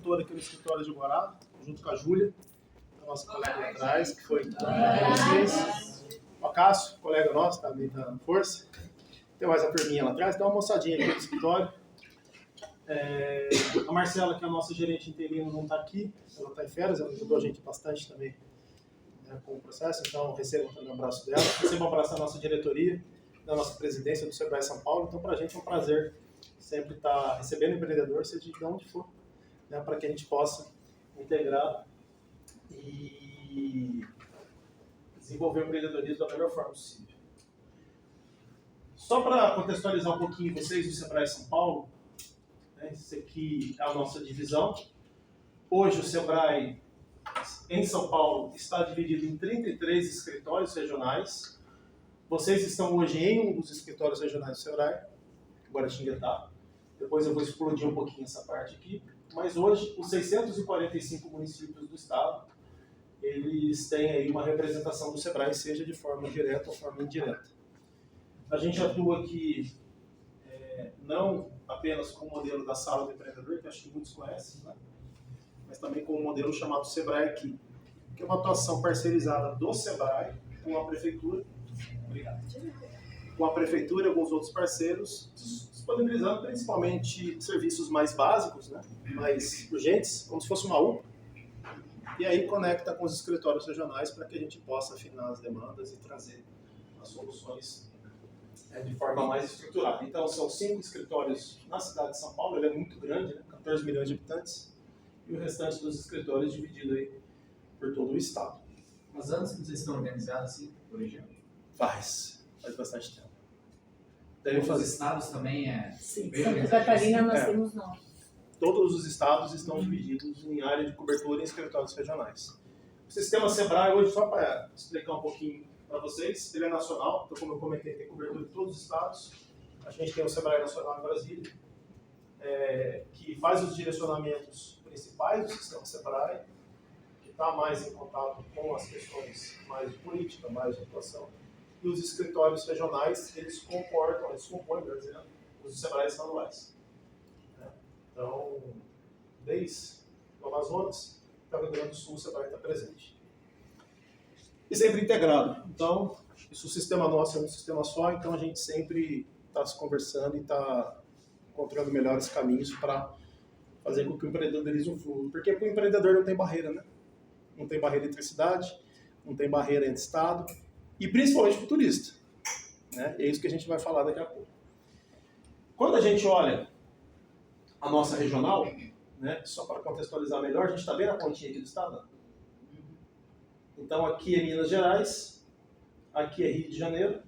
diretora aqui no escritório de Guará, junto com a Júlia, a nossa colega lá atrás, que foi vocês. O Cássio, colega nosso, também está na força. Tem mais a turminha lá atrás, tem uma moçadinha aqui no escritório. A Marcela, que é a nossa gerente interina, não está aqui, ela está em férias, ela ajudou a gente bastante também, né, com o processo, então recebam também um abraço dela, recebam um abraço da nossa diretoria, da nossa presidência do Sebrae São Paulo. Então, para a gente é um prazer sempre estar recebendo empreendedor, seja de onde for, né, para que a gente possa integrar e desenvolver o empreendedorismo da melhor forma possível. Só para contextualizar um pouquinho vocês do Sebrae São Paulo, né, isso aqui é a nossa divisão. Hoje o Sebrae em São Paulo está dividido em 33 escritórios regionais. Vocês estão hoje em um dos escritórios regionais do Sebrae, Guaratinguetá. Depois eu vou explodir um pouquinho essa parte aqui. Mas hoje, os 645 municípios do estado, eles têm aí uma representação do Sebrae, seja de forma direta ou forma indireta. A gente atua aqui não apenas com o modelo da sala do empreendedor, que acho que muitos conhecem, né? Mas também com o modelo chamado Sebrae Aqui, que é uma atuação parcerizada do Sebrae com a prefeitura. Obrigado. Com a prefeitura e alguns outros parceiros, disponibilizando principalmente serviços mais básicos, né, mais urgentes, como se fosse uma UPA, e aí conecta com os escritórios regionais para que a gente possa afinar as demandas e trazer as soluções de forma mais estruturada. Então, são 5 escritórios na cidade de São Paulo, ele é muito grande, né, 14 milhões de habitantes, e o restante dos escritórios dividido aí por todo o estado. Mas antes que vocês estão organizados assim, por região? Faz bastante tempo. Os estados também Sim, Santa Catarina nós temos 9. Todos os estados estão divididos em área de cobertura em escritórios regionais. O sistema Sebrae hoje, só para explicar um pouquinho para vocês, ele é nacional, então como eu comentei, tem cobertura em todos os estados. A gente tem o Sebrae Nacional em Brasília, que faz os direcionamentos principais do sistema Sebrae, que está mais em contato com as questões mais de política, mais de atuação. E os escritórios regionais, eles compõem, os Sebrae estaduais. Então, desde o Amazonas até o Rio Grande do Sul, o Sebrae está presente. E sempre integrado. Então, isso, o sistema nosso é um sistema só, então a gente sempre está se conversando e está encontrando melhores caminhos para fazer com que o empreendedorismo flua. Porque para o empreendedor não tem barreira, né? Não tem barreira entre cidade, não tem barreira entre estado, e principalmente para o turista, né? É isso que a gente vai falar daqui a pouco. Quando a gente olha a nossa regional, né, só para contextualizar melhor, a gente está bem na pontinha aqui do estado. Então aqui é Minas Gerais, aqui é Rio de Janeiro.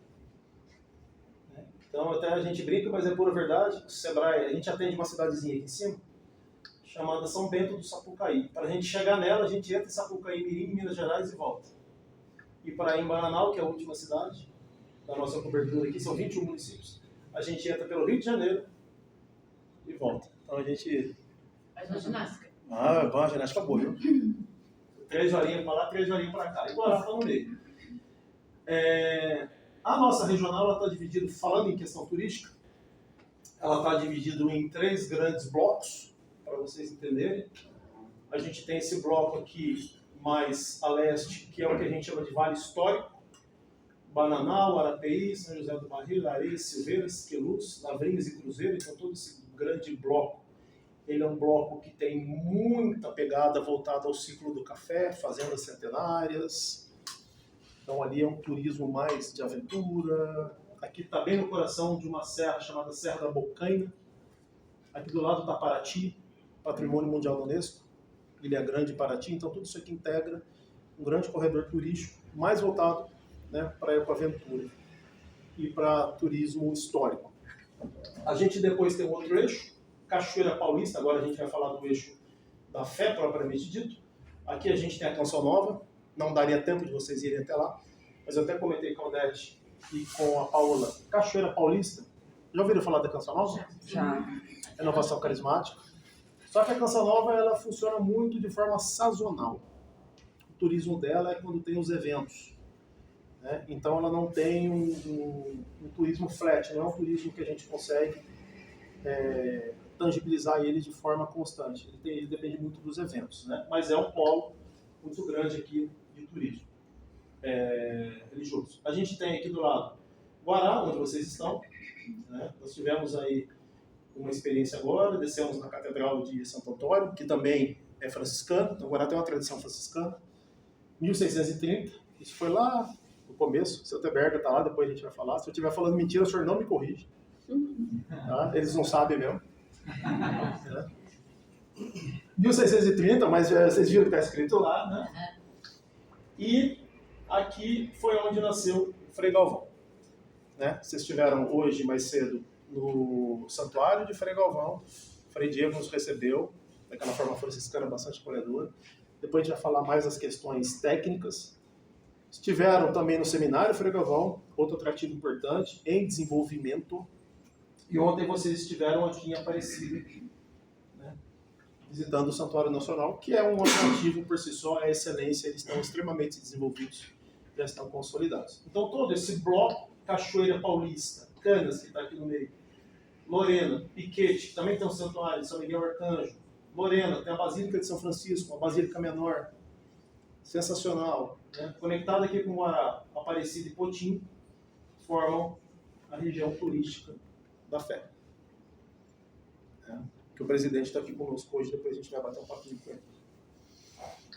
Né? Então até a gente brinca, mas é pura verdade. O Sebrae, a gente atende uma cidadezinha aqui em cima, chamada São Bento do Sapucaí. Para a gente chegar nela, a gente entra em Sapucaí, Mirim, Minas Gerais e volta. E para ir em Bananal, que é a última cidade da nossa cobertura aqui, são 21 municípios, a gente entra pelo Rio de Janeiro e volta. Então a gente... Faz uma ginástica. bom, a ginástica boa, viu? 3 horinhas para lá, 3 horinhas para cá. E Guará está no meio. A nossa regional está dividida, falando em questão turística, ela está dividida em 3 grandes blocos, para vocês entenderem. A gente tem esse bloco aqui mais a leste, que é o que a gente chama de Vale Histórico, Bananal, Arapeí, São José do Barril, Areias, Silveiras, Queluz, Lavrinhas e Cruzeiro. Então todo esse grande bloco, ele é um bloco que tem muita pegada voltada ao ciclo do café, fazendas centenárias. Então ali é um turismo mais de aventura. Aqui está bem no coração de uma serra chamada Serra da Bocaina. Aqui do lado está Paraty, Patrimônio Mundial da Unesco, Ilha Grande e Paraty. Então tudo isso aqui integra um grande corredor turístico mais voltado, né, para a ecoaventura e para turismo histórico. A gente depois tem um outro eixo, Cachoeira Paulista. Agora a gente vai falar do eixo da fé propriamente dito. Aqui a gente tem a Canção Nova, não daria tempo de vocês irem até lá, mas eu até comentei com a Odete e com a Paola. Cachoeira Paulista, já ouviram falar da Canção Nova? Já. Renovação carismática. Só que a Canção Nova, ela funciona muito de forma sazonal. O turismo dela é quando tem os eventos, né? Então ela não tem um turismo flat, não é um turismo que a gente consegue tangibilizar ele de forma constante. Ele depende muito dos eventos, né? Mas é um polo muito grande aqui de turismo religioso. A gente tem aqui do lado Guará, onde vocês estão, né? Nós tivemos aí uma experiência agora, descemos na Catedral de Santo Antônio, que também é franciscano, então Guará tem uma tradição franciscana, 1630, isso foi lá no começo, seu Teberga está lá, depois a gente vai falar. Se eu estiver falando mentira, o senhor não me corrige. Tá? Eles não sabem mesmo. 1630, mas vocês viram que está escrito lá, né? E aqui foi onde nasceu o Frei Galvão. Né? Vocês estiveram hoje, mais cedo, no Santuário de Frei Galvão. O Frei Diego nos recebeu, daquela forma franciscana bastante acolhedora. Depois a gente vai falar mais das questões técnicas. Estiveram também no Seminário Frei Galvão, outro atrativo importante, em desenvolvimento. E ontem vocês estiveram aqui em Aparecida, né, visitando o Santuário Nacional, que é um atrativo por si só, é excelência, eles estão extremamente desenvolvidos, já estão consolidados. Então todo esse bloco, Cachoeira Paulista, Canas, que está aqui no meio, Lorena, Piquete, que também tem um santuário, São Miguel Arcanjo, Lorena, tem a Basílica de São Francisco, a Basílica Menor, sensacional, né? Conectado aqui com Guará, Aparecida e Potim, formam a região turística da fé. Que o presidente está aqui conosco hoje, depois a gente vai bater um papinho com ele.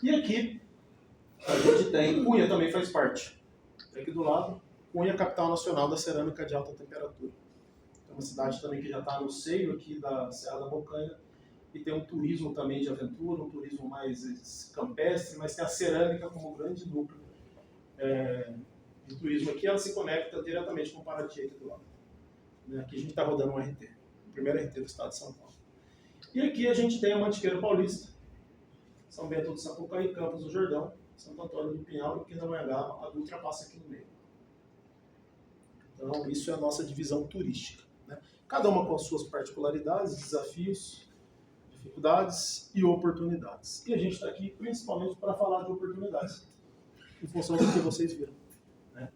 E aqui, a gente tem, Cunha também faz parte. Aqui do lado, Cunha, capital nacional da cerâmica de alta temperatura. É uma cidade também que já está no seio aqui da Serra da Bocanha, e tem um turismo também de aventura, um turismo mais campestre, mas tem a cerâmica como grande núcleo de turismo aqui. Ela se conecta diretamente com o Paraty aqui do lado. Aqui a gente está rodando um RT, o primeiro RT do estado de São Paulo. E aqui a gente tem a Mantiqueira Paulista, São Bento do Sapucaí, Campos do Jordão, Santo Antônio do Pinhal e Pindamonhangaba, a Dutra passa aqui no meio. Então isso é a nossa divisão turística, né? Cada uma com as suas particularidades, desafios, dificuldades e oportunidades. E a gente está aqui principalmente para falar de oportunidades, em função do que vocês viram, né?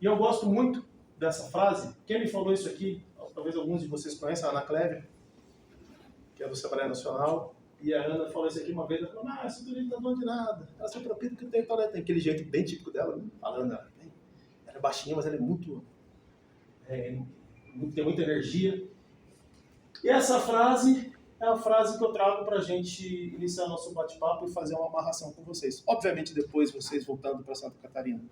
E eu gosto muito dessa frase. Quem me falou isso aqui, talvez alguns de vocês conheçam, a Ana Clévia, que é do Assembleia Nacional, e a Ana falou isso aqui uma vez, ela falou, essa turismo não tá dono de nada, ela se apropria do que tem talento, tem aquele jeito bem típico dela, né? Falando, ela é baixinha, mas ela é muito, tem muita energia. E essa frase é a frase que eu trago para a gente iniciar nosso bate-papo e fazer uma amarração com vocês. Obviamente, depois, vocês voltando para Santa Catarina,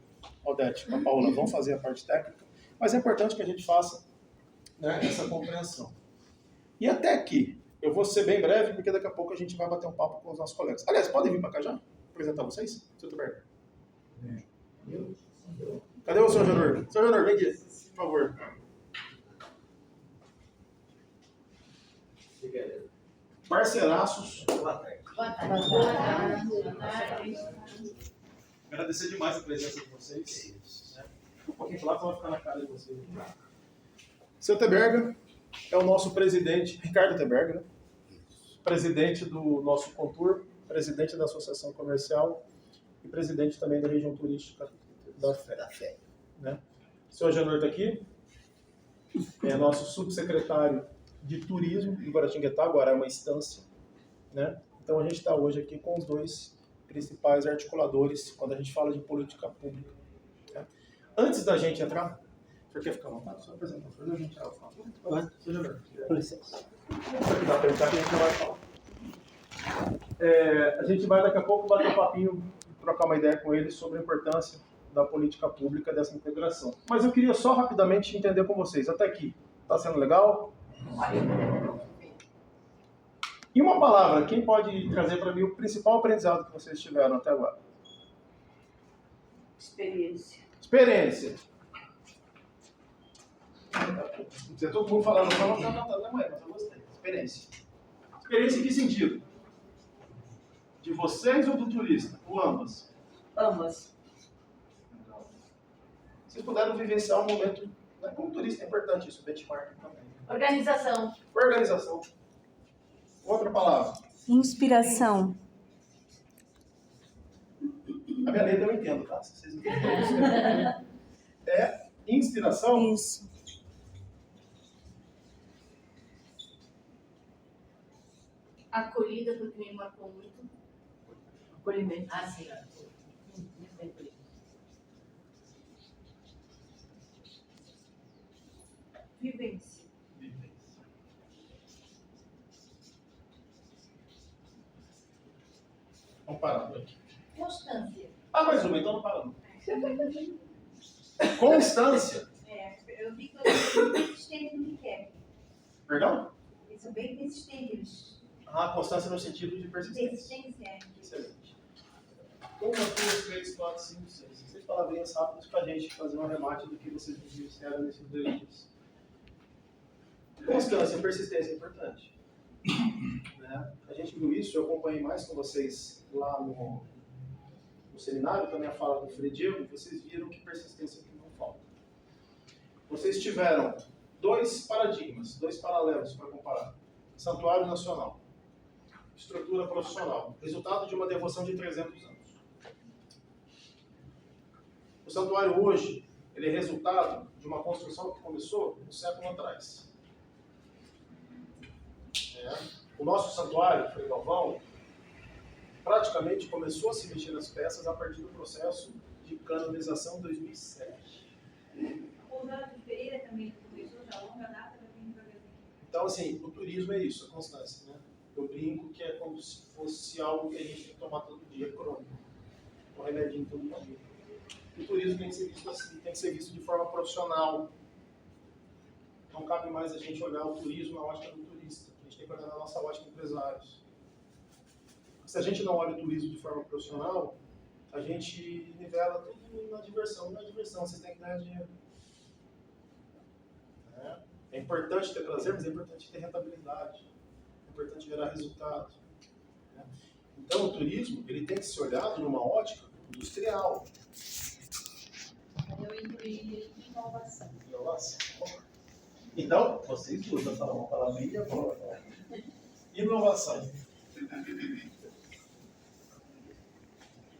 Odete, com a Paula, vão fazer a parte técnica, mas é importante que a gente faça, né, essa compreensão. E até aqui, eu vou ser bem breve, porque daqui a pouco a gente vai bater um papo com os nossos colegas. Aliás, podem vir para cá já? Apresentar vocês? Seu Tuberto. Cadê o Sr. Janor? Sr. Janor, vem aqui, por favor. Parceiraços. Boa tarde. Boa tarde. Boa tarde. Agradecer demais a presença de vocês. Um pouquinho de lá, só vai ficar na cara de vocês. Seu Teberga é o nosso presidente, Ricardo Teberga, né? Presidente do nosso Contur, presidente da Associação Comercial e presidente também da região turística da Fé. Né? O senhor Janor está aqui, é nosso subsecretário de Turismo em Guaratinguetá, agora é uma instância. Né? Então a gente está hoje aqui com os dois principais articuladores quando a gente fala de política pública. Né? Antes da gente entrar, o senhor quer ficar à vontade? Só apresentar, a gente tirar o foto. Com licença. Isso dá para entrar que a gente não vai falar. A gente vai daqui a pouco bater um papinho, trocar uma ideia com eles sobre a importância da política pública dessa integração. Mas eu queria só rapidamente entender com vocês, até aqui, está sendo legal? E uma palavra, quem pode trazer para mim o principal aprendizado que vocês tiveram até agora? Experiência. Não todo mundo falando, não, mas eu gostei. Experiência. Experiência em que sentido? De vocês ou do turista? Ou ambas? Ambas. Vocês puderam vivenciar um momento, né, como turista, é importante isso, benchmark também. Organização. Outra palavra. Inspiração. A minha letra eu entendo, tá? Se vocês entenderem. É inspiração? Isso. Acolhida, porque me marcou muito. Acolhimento. Ah, sim. Vivência. Vamos parar por aqui. Constância. Ah, mais uma, então não para não. Constância. Eu vi que eles são bem persistentes no que querem. Perdão? Eles são bem persistentes. Constância no sentido de persistência. Persistência. Excelente. 1, 2, 3, 4, 5, 6. Vocês palavrinhas rápidas para a gente fazer um arremate do que vocês disseram nesses 2 dias. Constância, persistência é importante. Né? A gente viu isso, eu acompanhei mais com vocês lá no seminário, também a fala do Frei Diego, vocês viram que persistência aqui não falta. Vocês tiveram 2 paradigmas, 2 paralelos para comparar. Santuário Nacional, estrutura profissional, resultado de uma devoção de 300 anos. O santuário hoje, ele é resultado de uma construção que começou um século atrás. O nosso santuário, Frei Galvão, praticamente começou a se mexer nas peças a partir do processo de canonização em 2007. O Osório de Pereira também começou já a longa data, vai vir devagarzinho. Então, assim, o turismo é isso, a constância, né? Eu brinco que é como se fosse algo que a gente tem que tomar todo dia, crônico. Um remedinho todo dia. O turismo tem que ser visto assim, tem que ser visto de forma profissional. Não cabe mais a gente olhar o turismo na ótica do turista. A gente tem que olhar na nossa ótica de empresários. Se a gente não olha o turismo de forma profissional, a gente nivela tudo na diversão. Na diversão, vocês têm que ganhar dinheiro. É importante ter prazer, mas é importante ter rentabilidade. É importante gerar resultado. Então, o turismo ele tem que ser olhado numa ótica industrial. Eu incluí inovação. Então, vocês usam uma palavrinha boa. Inovação.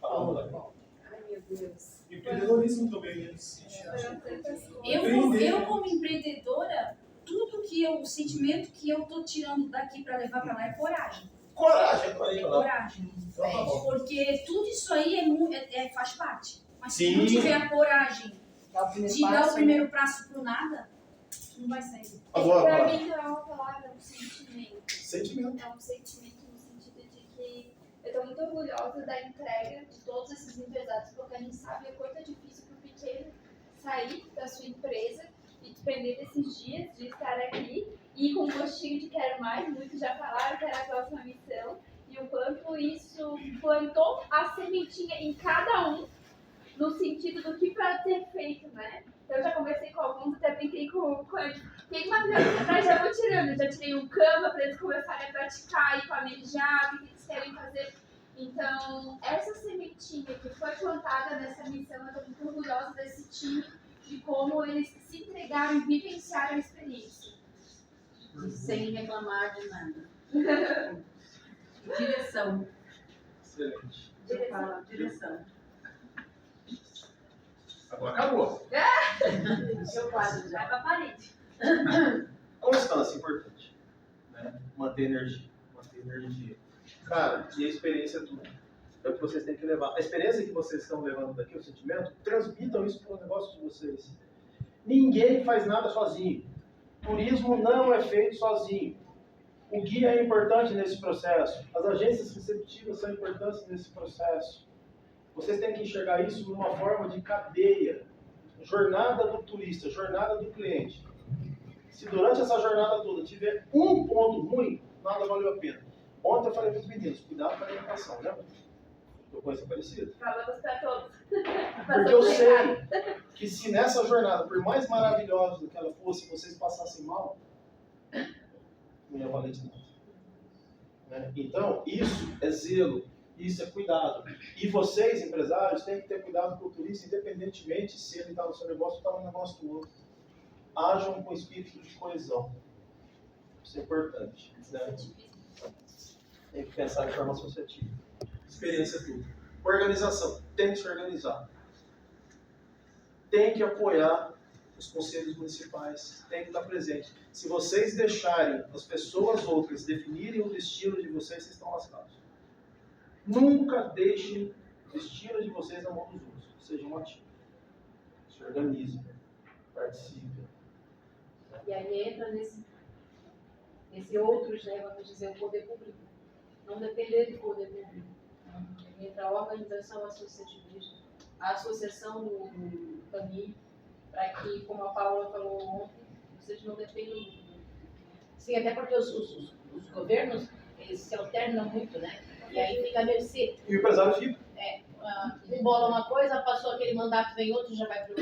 Ai, meu Deus. E empreendedorismo também. Eu como empreendedora, o sentimento que eu tô tirando daqui para levar para lá é coragem. Coragem, É coragem. Porque tudo isso aí faz parte. Mas se Sim. não tiver a coragem de dar o né? primeiro passo pro nada, não vai sair. Agora, Pra mim não é uma palavra, é um sentimento. sentimento. É um sentimento no sentido de que eu tô muito orgulhosa da entrega de todos esses empresários, porque a gente sabe o quanto é difícil pro pequeno sair da sua empresa e depender desses dias de estar aqui e com um gostinho de quero mais, muitos já falaram que era a próxima missão, e o quanto isso plantou a sementinha em cada um, no sentido do que pode ser feito, né? Então eu já conversei com alguns, até brinquei com eles. Tem material atrás, já vou tirando. Eu já tirei um Canva para eles começarem a praticar e planejar o que eles querem fazer. Então, essa sementinha que foi plantada nessa missão, eu estou muito orgulhosa desse time, de como eles se entregaram e vivenciaram a experiência. Sem reclamar de nada. Direção. Excelente. Eu falo direção. Agora acabou. Eu quase já. Vai pra parede. Constância, importante. Né? Manter energia. Manter energia. Cara, e a experiência é tudo. É o que vocês têm que levar. A experiência que vocês estão levando daqui, o sentimento, transmitam isso para o negócio de vocês. Ninguém faz nada sozinho. Turismo não é feito sozinho. O guia é importante nesse processo. As agências receptivas são importantes nesse processo. Vocês têm que enxergar isso numa forma de cadeia. Jornada do turista, jornada do cliente. Se durante essa jornada toda tiver um ponto ruim, nada valeu a pena. Ontem eu falei para os meninos, cuidado com a alimentação, lembra? Eu conheço parecido. Falamos para todos. Porque eu sei que se nessa jornada, por mais maravilhosa que ela fosse, vocês passassem mal, não ia valer de nada. Né? Então, isso é zelo, isso é cuidado. E vocês, empresários, têm que ter cuidado com o turista, independentemente se ele está no seu negócio ou está no negócio do outro. Ajam com espírito de coesão. Isso é importante. Né? Tem que pensar de forma associativa. Experiência é tudo. Organização. Tem que se organizar. Tem que apoiar os conselhos municipais têm que estar presentes. Se vocês deixarem as pessoas outras definirem o destino de vocês, vocês estão lascados. Nunca deixem o destino de vocês na mão dos outros. Sejam ativos. Se organizem. Participem. E aí entra nesse outros, né, vamos dizer, o poder público. Não depender do poder público. Entra a organização associativista, a associação do caminho, para que, como a Paula falou ontem, vocês não dependam do... Sim, até porque os governos, eles se alternam muito, né? E aí fica a mercê. E o empresário fica. Um bola uma coisa, passou aquele mandato, vem outro, já vai para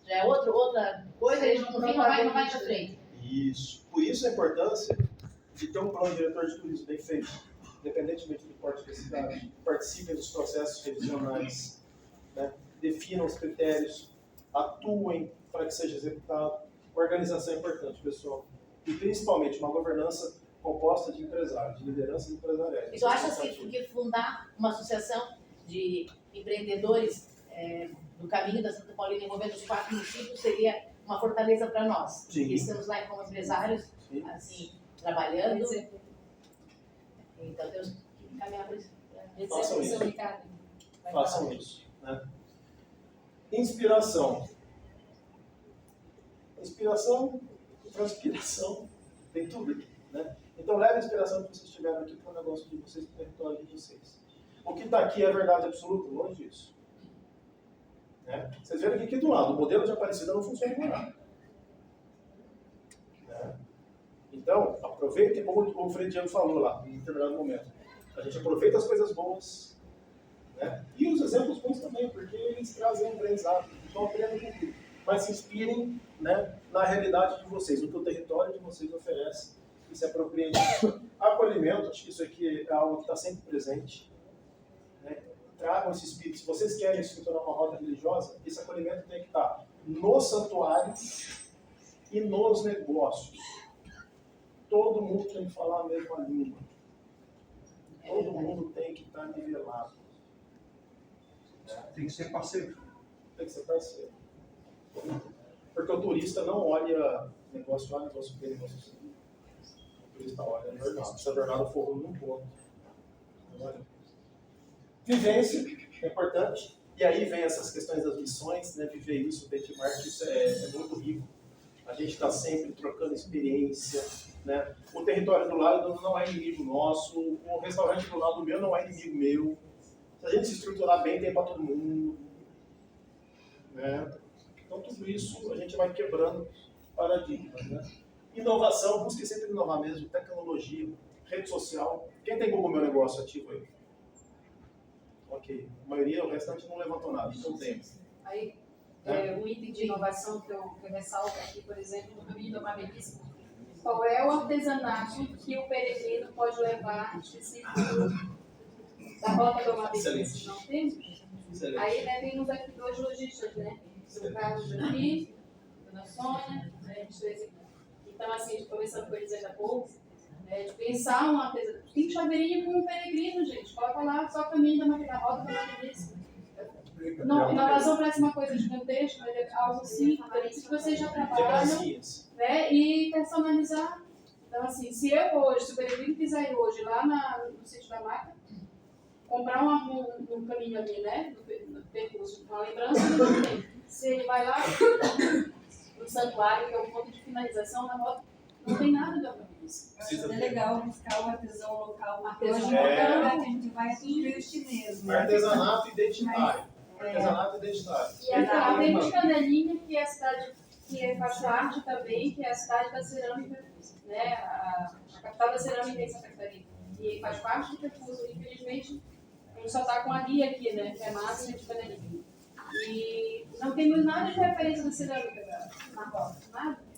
já é outra coisa, eles no fim não vai para frente. Isso. Por isso a importância de ter um plano diretor de turismo bem feito, independentemente do porte da cidade. Participem dos processos revisionais, né? Definam os critérios, atuem para que seja executado. Organização é importante, pessoal. E principalmente uma governança composta de empresários, de lideranças empresariais. E tu achas que fundar uma associação de empreendedores do caminho da Santa Paulina envolvendo os 4 municípios seria uma fortaleza para nós? Sim. Porque estamos lá como empresários, Sim. assim, trabalhando. Então temos que caminhar por isso. Façam isso. Ricardo. Façam isso, né? Inspiração. Inspiração e transpiração. Tem tudo aqui, né? Então leve a inspiração que vocês tiveram aqui para o negócio de vocês, para o território de vocês. O que está aqui é verdade absoluta? Longe disso. Né? Vocês viram que aqui do lado, o modelo de Aparecida não funciona por nada. Né? Então, aproveite, como o Frediano falou lá, em determinado momento. A gente aproveita as coisas boas, né? E os exemplos bons também, porque eles trazem aprendizado. Então, aprendam com tudo. Mas se inspirem, né, na realidade de vocês, no que o território de vocês oferece e se apropriem disso. Acolhimento, acho que isso aqui é algo que está sempre presente. Né? Tragam esse espírito. Se vocês querem se tornar uma rota religiosa, esse acolhimento tem que estar no santuário e nos negócios. Todo mundo tem que falar a mesma língua. Todo mundo tem que estar nivelado. Tem que ser parceiro. Tem que ser parceiro. Porque o turista não olha negócio A, negócio B, negócio C. O turista olha a jornada. Se a jornada for ruim, não conta. Vivência é importante. E aí vem essas questões das missões, né? Viver isso, o benchmark, isso é muito rico. A gente está sempre trocando experiência. Né? O território do lado não é inimigo nosso, o restaurante do lado meu não é inimigo meu. Se a gente se estruturar bem, tem para todo mundo. Né? Então, tudo isso a gente vai quebrando paradigmas. Né? Inovação, busque sempre inovar mesmo. Tecnologia, rede social. Quem tem Google Meu Negócio ativo aí? Ok. A maioria, o restante não levantou nada. Então tem. Aí, um item de inovação que eu ressalto aqui, por exemplo, no caminho do Amabelismo. Qual é o artesanato que o peregrino pode levar específico da rota do Amabelismo? Não temos? Excelente. Aí, né, temos aqui 2 lojistas, né? O Carlos aqui, a Dona Sônia, né? Então, assim, a gente começando com eles ainda há pouco, né, de pensar um artesanato. Tem chaveirinho com um peregrino, gente. Coloca lá só o caminho da rota do Amabelismo. Não, inovação parece uma coisa gigantesca, mas é algo simples, que vocês já trabalham, né, e personalizar. Então, assim, se o peregrino quiser ir hoje lá no sítio da Maca, comprar um caminho ali, né, no percurso, uma lembrança do que tem. Se ele vai lá no santuário, que é o ponto de finalização da rota, não tem nada de Amabelismo. É legal buscar o artesão local. Artesão Hoje, local. que a gente vai investir mesmo. Artesanato identitário. Artesanato identitário. E a temos Canelinha, que é a cidade que faz parte também, que é a cidade da cerâmica, né? A capital da cerâmica em Santa Catarina. E faz parte do percurso. Infelizmente, a gente só está com a guia aqui, né? Que é Márcia de Canelinha. E não temos nada de referência da cerâmica na rota, nada.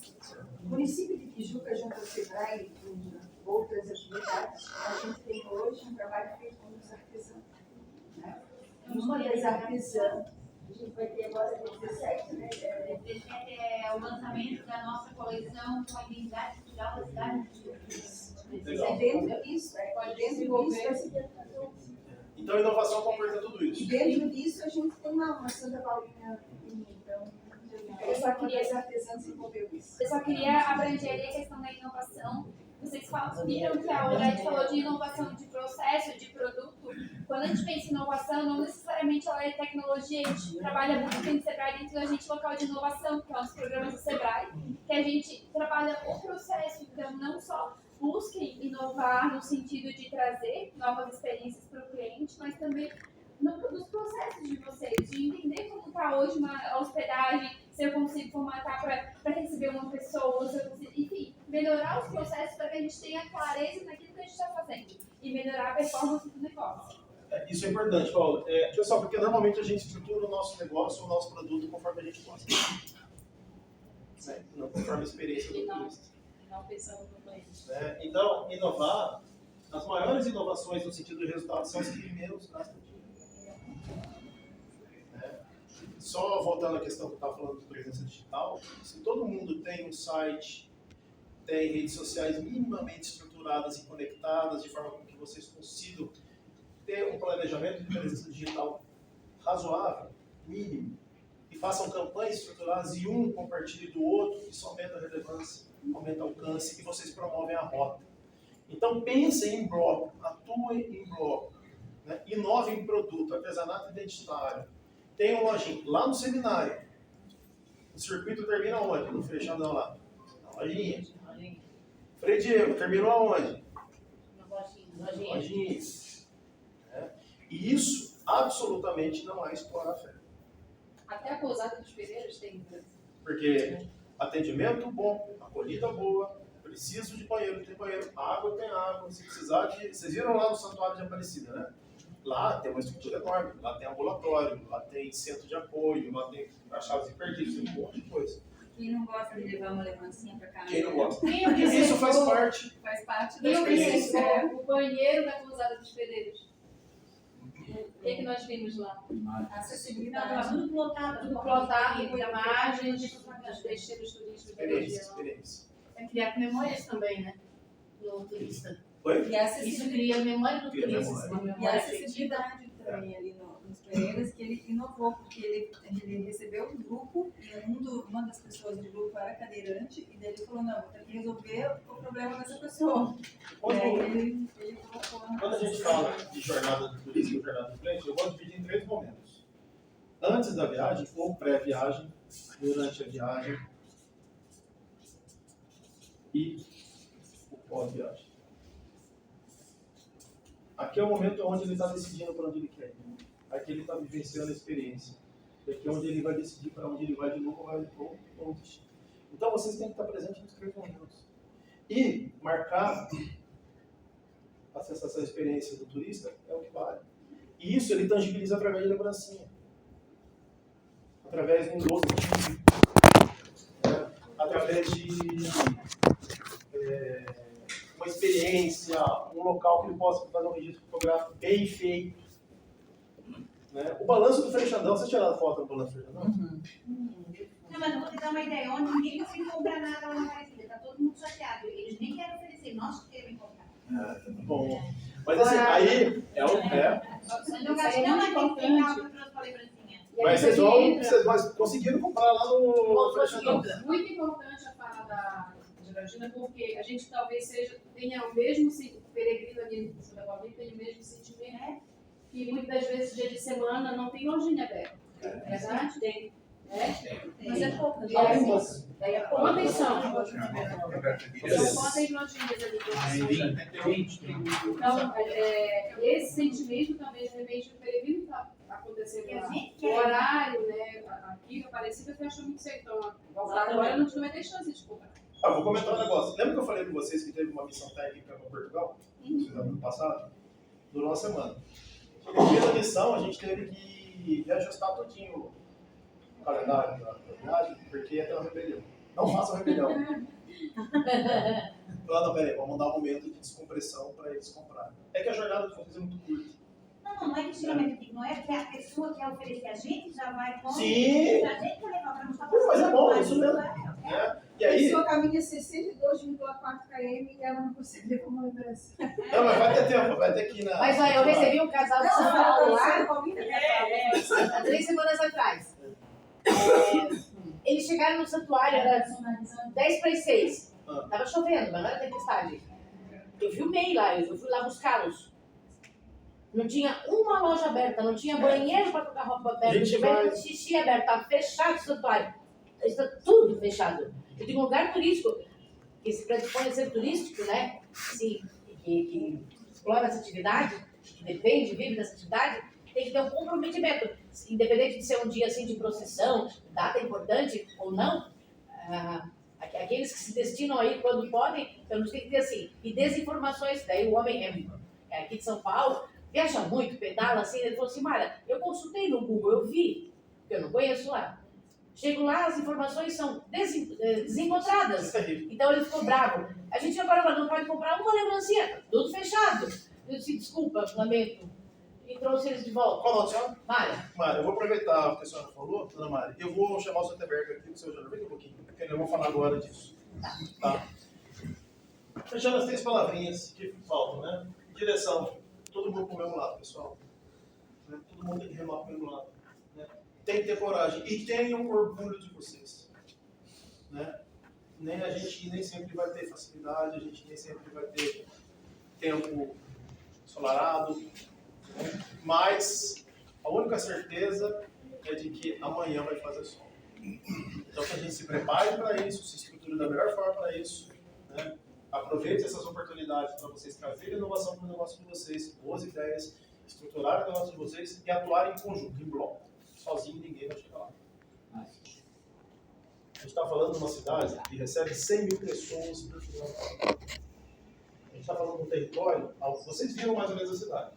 O município de Tijuca, junto ao SEBRAE e outras atividades, a gente tem hoje um trabalho feito com os artesãos. Né? Uma das artesãs, a gente vai ter agora 17, né? É o lançamento da nossa coleção com a identidade cultural da cidade de Tijuca. É dentro disso, dentro disso vai ser. Então, a inovação comporta tudo isso. E dentro disso, a gente tem uma Santa Paulina, então, essa só Uma queria, das artesãs desenvolveu isso. eu só queria abranger ali a questão da inovação. Vocês viram que a Odete falou de inovação de processo, de produto. Quando a gente pensa em inovação, não necessariamente ela é tecnologia. A gente trabalha muito dentro do Sebrae, dentro da gente local de inovação, que é um dos programas do Sebrae, que a gente trabalha o processo. Então, não só busquem inovar no sentido de trazer novas experiências para o cliente, mas também dos processos de vocês, de entender como está hoje uma hospedagem, se eu consigo formatar para receber uma pessoa, se eu consigo, enfim, melhorar os processos para que a gente tenha clareza naquilo que a gente está fazendo e melhorar a performance do negócio. Isso é importante, Paulo. Pessoal, porque normalmente a gente estrutura o nosso negócio, o nosso produto conforme a gente gosta. Não conforme a experiência do turista. Não pensando no cliente. Então, inovar, as maiores inovações no sentido de resultado são as que menos gastam dinheiro. Só voltando à questão que eu estava falando de presença digital, se todo mundo tem um site, tem redes sociais minimamente estruturadas e conectadas, de forma com que vocês consigam ter um planejamento de presença digital razoável, mínimo, e façam campanhas estruturadas e um compartilhe do outro, isso aumenta a relevância, aumenta o alcance e vocês promovem a rota. Então pensem em bloco, atuem em bloco, né? Inovem em produto, artesanato identitário. Tem um lojinho lá no seminário. O circuito termina onde? No fechadão lá. Na lojinha. Frei Diego, terminou aonde? Na lojinha. E isso absolutamente não é explorar a fé. Até a pousada dos Pereiros tem. Porque atendimento bom, acolhida boa, preciso de banheiro, tem banheiro, água tem água, se precisar de... Vocês viram lá no Santuário de Aparecida, né? Lá tem uma estrutura enorme, lá tem ambulatório, lá tem centro de apoio, lá tem achados e perdidos, tem um monte de coisa. Quem não gosta de levar uma lembrancinha pra casa? Quem não gosta? Quem Porque isso faz parte. Faz parte da Quem experiência. organizou o banheiro da pousada dos Pereiros? O que nós vimos lá? Acessibilidade. Tudo plotado. Tudo plotado com imagens dos destinos turísticos da região. Experiência. É criar memórias também, né? Do turista. Oi? E a Isso acessibilidade. cria a memória do Cria turista. memória. Uma E a memória afetiva. acessibilidade também ali nos Pereiras, que ele inovou, porque ele recebeu um grupo e uma das pessoas do grupo era cadeirante, e daí ele falou, não, vou ter que resolver o problema dessa pessoa. E aí ele colocou... Quando a gente fala de jornada do turista e jornada do cliente, eu vou dividir em 3 momentos. Antes da viagem, ou pré-viagem, durante a viagem e o pós-viagem. Aqui é o momento onde ele está decidindo para onde ele quer ir. Aqui ele está vivenciando a experiência. Aqui é onde ele vai decidir para onde ele vai de novo ou destino. Então vocês têm que estar presentes nos 3 momentos. E marcar a sensação, a experiência do turista é o que vale. E isso ele tangibiliza através de lembrancinha. Através de um doce típico. Através de uma experiência, um local que ele possa fazer um registro fotográfico bem feito. Né? O balanço do Fechandão, vocês tiraram foto do balanço do Fechandão? Não, mas eu vou te dar uma ideia. Ontem ninguém conseguiu comprar nada lá na Aparecida. Tá todo mundo chateado. Eles nem querem oferecer. Nós que queremos comprar. Bom. Mas assim, aí é o... Não gastamos aquele final que eu trouxe pra lembrancinha. Mas vocês conseguiram comprar lá no Fechandão. Muito importante a fala da Geraldina, porque a gente talvez tenha o mesmo peregrino ali no Santa Paulina, tenha o mesmo sentimento, que muitas das vezes, dia de semana, não tem lojinha aberta. É verdade? Tem. Mas é pouco. Quantas são? Quantas lojinhas ali? Então, esse sentimento também, de repente, o peregrino está acontecendo lá. O horário, né? Aqui, Aparecida fecha muito cedo. Então, agora não vai ter chance de comprar. Vou comentar um negócio. Lembra que eu falei com vocês que teve uma missão técnica para Portugal? No ano passado? Durou uma semana. No dia da missão, a gente teve que reajustar todinho o calendário da viagem, porque ia ter uma rebelião. Não façam rebelião. Não, peraí, vamos dar um momento de descompressão para eles comprarem. É que a jornada de vocês é muito curta. Não é questionamento, não é que a pessoa quer oferecer a gente, já vai com... Sim! A gente vai levar para mostrar Mas é bom, isso mesmo. E A aí... pessoa caminha 62,4 km e ela não consegue levar uma lembrança. Não, mas vai ter tempo, vai ter que ir na... Mas olha, eu recebi um casal de São Paulo lá, Paulina, há 3 semanas atrás. Eles chegaram no santuário, era 10 para as 6. Ah. Tava chovendo, mas não era tempestade. Eu filmei lá, eu fui lá buscá-los. Não tinha uma loja aberta, não tinha banheiro para trocar roupa aberta, não tinha xixi aberto, estava fechado o santuário. Está tudo fechado. Eu digo, um lugar turístico, que se predispõe a ser turístico, né? Assim, que explora essa atividade, que depende, vive dessa atividade, tem que ter um comprometimento. Independente de ser um dia assim de procissão, data importante ou não, aqueles que se destinam aí quando podem, então tem que ter assim, e desinformações, daí o homem é aqui de São Paulo, viaja muito, pedala assim, ele falou assim, Mara, eu consultei no Google, eu vi, porque eu não conheço lá. Chego lá, as informações são desencontradas. Então ele ficou bravo. A gente agora não pode comprar uma lembrancinha, tudo fechado. Eu disse, desculpa, lamento. E trouxe eles de volta. Qual o nome, senhora? Mária. Mária, eu vou aproveitar o que a senhora falou, dona Mária. Eu vou chamar o seu Teberga aqui, o seu Jânio, vem um pouquinho, porque eu vou falar agora disso. Tá. Fechando as 3 palavrinhas que faltam, né? Direção. Todo mundo pro mesmo lado, pessoal. Né? Todo mundo tem que remar pro mesmo lado. Né? Tem que ter coragem. E tenham orgulho de vocês. Né? A gente nem sempre vai ter facilidade, a gente nem sempre vai ter tempo ensolarado. Né? Mas a única certeza é de que amanhã vai fazer sol. Então que a gente se prepare para isso, se estruture da melhor forma para isso. Né? Aproveite essas oportunidades para vocês trazerem inovação para o negócio de vocês, boas ideias, estruturar o negócio de vocês e atuar em conjunto, em bloco. Sozinho ninguém vai chegar lá. A gente está falando de uma cidade que recebe 100 mil pessoas por final. A gente está falando de um território, vocês viram mais ou menos a cidade.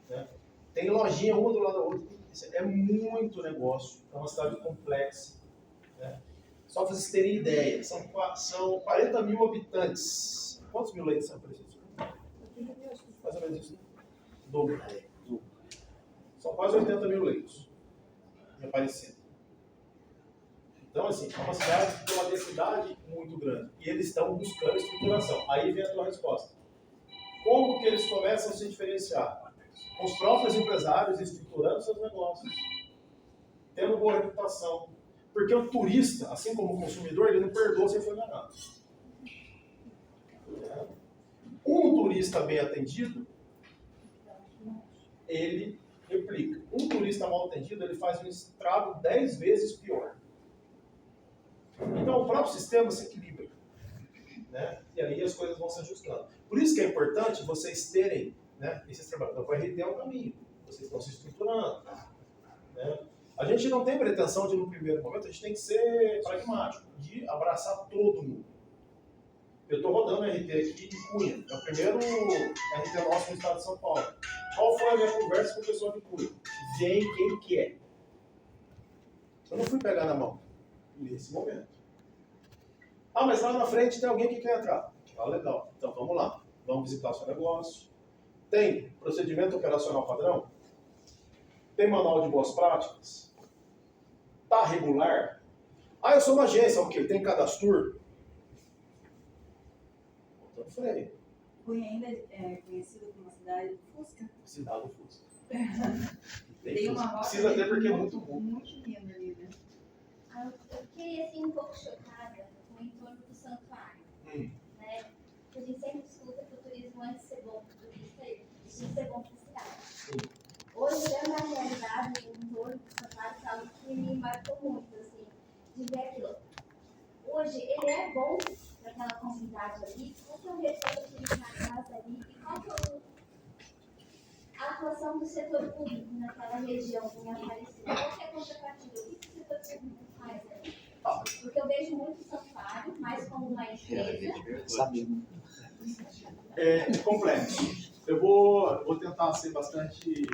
Né? Tem lojinha uma do lado da outra, é muito negócio, é uma cidade complexa. Né? Só para vocês terem ideia, são 40 mil habitantes. Quantos mil leitos são precisos? Mais ou menos isso. Dobro. São quase 80 mil leitos. É parecido. Então, assim, é uma cidade que tem uma densidade muito grande. E eles estão buscando estruturação. Aí vem a tua resposta. Como que eles começam a se diferenciar? Com os próprios empresários estruturando seus negócios. Tendo boa reputação. Porque o turista, assim como o consumidor, ele não perdoa se ele for enganado. Um turista bem atendido, ele replica. Um turista mal atendido, ele faz um estrago 10 vezes pior. Então o próprio sistema se equilibra. Né? E aí as coisas vão se ajustando. Por isso que é importante vocês terem, né, esses trabalhos. Então, o RT é um caminho. Vocês estão se estruturando. Né? A gente não tem pretensão de, no primeiro momento, a gente tem que ser pragmático, de abraçar todo mundo. Eu estou rodando RT aqui de Cunha. É o primeiro RT nosso no estado de São Paulo. Qual foi a minha conversa com o pessoal de Cunha? Vem quem quer. Eu não fui pegar na mão nesse momento. Ah, mas lá na frente tem alguém que quer entrar. Ah, legal. Então vamos lá. Vamos visitar o seu negócio. Tem procedimento operacional padrão? Tem manual de boas práticas? Está regular? Ah, eu sou uma agência. Ok, tem cadastro? Botando freio. Cunha ainda é conhecido como uma cidade do Fusca. Cidade do Fusca. Tem uma rota precisa ter porque é muito bom. Muito linda ali, né? Eu fiquei assim um pouco chocada com o entorno do santuário. Né? Porque a gente sempre escuta que o turismo, antes de ser bom para o turista, ele precisa ser bom para a cidade. Hoje é uma realidade, o entorno do santuário é algo que me marcou muito, assim, de ver aquilo. Hoje ele é bom para aquela comunidade ali, qual que é o retorno que ele traz ali e qual que é a atuação do setor público naquela região em Aparecida. Qual que é a contrapartida? O que o setor público faz ali? Porque eu vejo muito santuário, mais como uma empresa. É complexo. Eu vou tentar ser bastante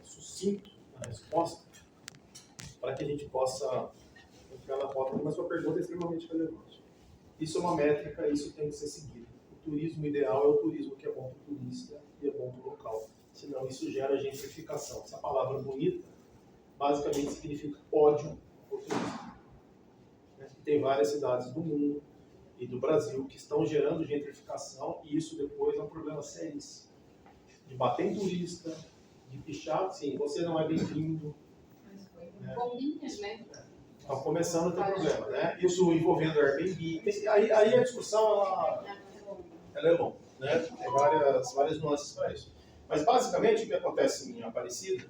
sucinto na resposta para que a gente possa entrar na rota, mas sua pergunta é extremamente relevante. Isso é uma métrica, isso tem que ser seguido. O turismo ideal é o turismo que é bom para o turista e é bom para o local. Senão isso gera gentrificação. Essa palavra bonita basicamente significa ódio ao turismo. Tem várias cidades do mundo e do Brasil que estão gerando gentrificação e isso depois é um problema sério. De bater em turista, de pichar, sim, você não é bem-vindo. Bombinhas, né? Estão começando a ter problema, né? Isso envolvendo Airbnb. Aí a discussão ela é longa, né? Tem várias nuances para isso. Mas basicamente o que acontece em Aparecida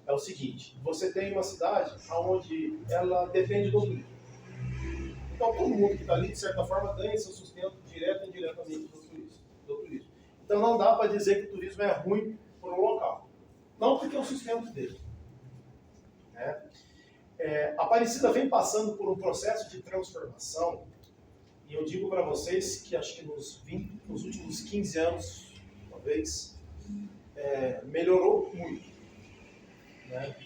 é o seguinte: você tem uma cidade onde ela depende do turismo. Então todo mundo que está ali, de certa forma, ganha seu sustento direto e indiretamente do turismo. Então não dá para dizer que o turismo é ruim para um local. Não porque é o sustento dele. Né? Aparecida vem passando por um processo de transformação, e eu digo para vocês que acho que nos últimos 15 anos, talvez, melhorou muito. Né?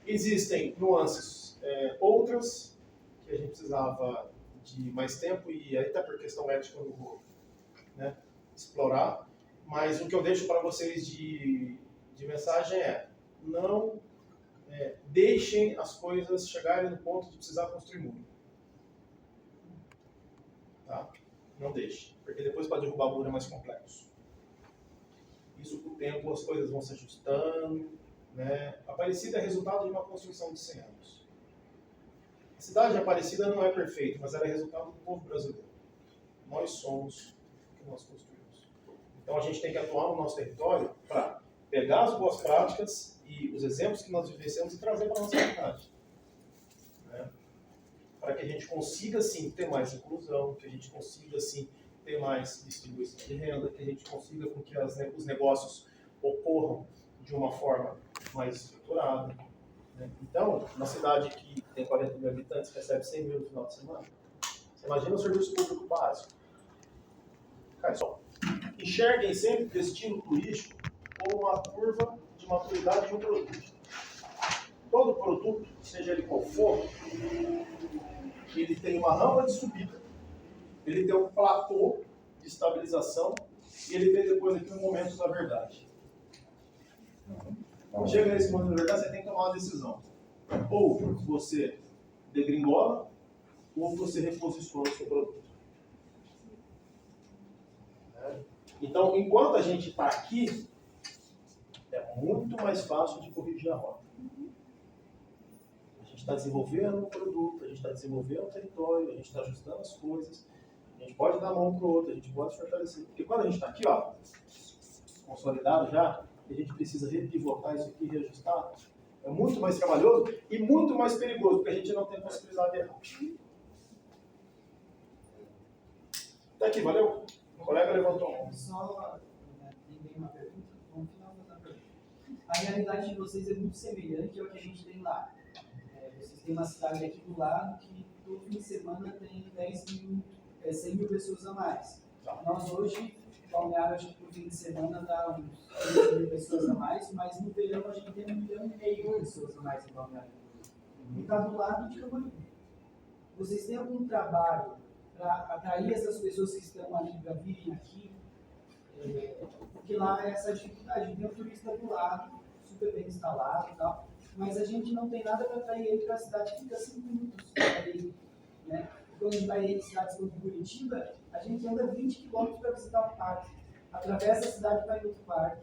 Existem nuances outras que a gente precisava de mais tempo, e até por questão ética eu não vou, né, explorar, mas o que eu deixo para vocês de mensagem não deixem as coisas chegarem no ponto de precisar construir muro. Tá? Não deixem, porque depois para derrubar muro é mais complexo. Isso com o tempo as coisas vão se ajustando. Né? Aparecida é resultado de uma construção de 100 anos. A cidade de Aparecida não é perfeita, mas ela é resultado do povo brasileiro. Nós somos o que nós construímos. Então a gente tem que atuar no nosso território para pegar as boas práticas e os exemplos que nós vivenciamos e trazer para a nossa realidade. Né? Para que a gente consiga, sim, ter mais inclusão, que a gente consiga, sim, ter mais distribuição de renda, que a gente consiga com que os negócios ocorram de uma forma mais estruturada. Né? Então, uma cidade que tem 40 mil habitantes recebe 100 mil no final de semana. Você imagina o serviço público básico. Cara, só enxerguem sempre o destino turístico como uma curva de maturidade de um produto. Todo produto, seja ele qual for, ele tem uma rampa de subida, ele tem um platô de estabilização e ele tem depois aqui um momento da verdade. Quando chega nesse momento da verdade, você tem que tomar uma decisão. Ou você degringola, ou você reposiciona o seu produto. Então, enquanto a gente está aqui, é muito mais fácil de corrigir a rota. A gente está desenvolvendo o produto, a gente está desenvolvendo o território, a gente está ajustando as coisas, a gente pode dar a mão para o outro, a gente pode fortalecer. Porque quando a gente está aqui, ó, consolidado já, a gente precisa repivotar isso aqui, reajustar, é muito mais trabalhoso e muito mais perigoso, porque a gente não tem possibilidade de errar. Tá aqui, valeu? O colega levantou a mão. Só tem uma pergunta? Vamos finalizar a pergunta. A realidade de vocês é muito semelhante ao que a gente tem lá. Vocês têm uma cidade aqui do lado que todo fim de semana tem 100 mil pessoas a mais. Nós hoje, Balneário, acho que por fim de semana dá uns 30 mil pessoas a mais, mas no verão a gente tem 1,5 milhão de pessoas a mais em Balneário. E está do lado de Camboriú. Vocês têm algum trabalho para atrair essas pessoas que estão ali para virem aqui? Porque lá é essa dificuldade. Tem um turista do lado, super bem instalado e tal, mas a gente não tem nada para atrair ele para a cidade que fica 5 minutos dele, né? Quando a gente vai em cidades como Curitiba, a gente anda 20 quilômetros para visitar um parque, atravessa a cidade para ir outro parque,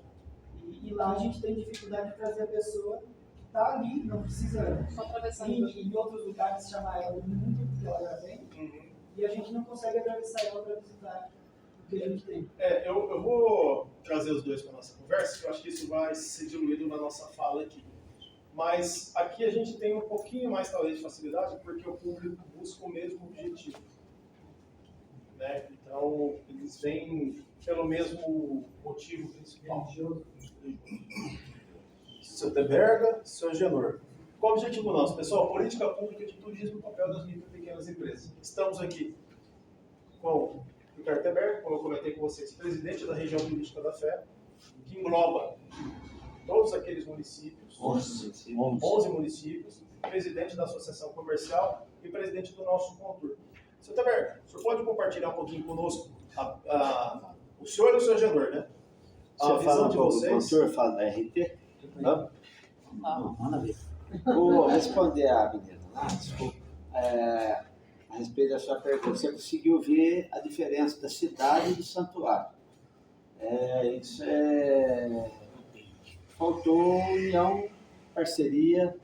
e lá a gente tem dificuldade de trazer a pessoa que está ali, não precisa ir em outros lugares, chamar ela do mundo, porque ela já vem, e a gente não consegue atravessar ela para visitar o que a gente tem. Eu vou trazer os dois para a nossa conversa, que eu acho que isso vai ser diluído na nossa fala aqui. Mas aqui a gente tem um pouquinho mais, talvez, de facilidade, porque o público busca o mesmo objetivo. Né? Então, eles vêm pelo mesmo motivo principal. Seu Teberga, seu Genor. Qual o objetivo nosso? Pessoal, política pública de turismo e papel das micro e pequenas empresas. Estamos aqui com o Ricardo Teberga, como eu comentei com vocês, presidente da região turística da Fé, que engloba todos aqueles municípios, 11 municípios, presidente da Associação Comercial e presidente do nosso Contur. Seu Teberga, o senhor pode compartilhar um pouquinho conosco o senhor e o seu Genor, né? A visão de vocês. O senhor fala da RT? Não? Não, manda ver. Vou responder a menina lá, desculpa. A respeito da sua pergunta, você conseguiu ver a diferença da cidade e do santuário. Faltou união, parceria,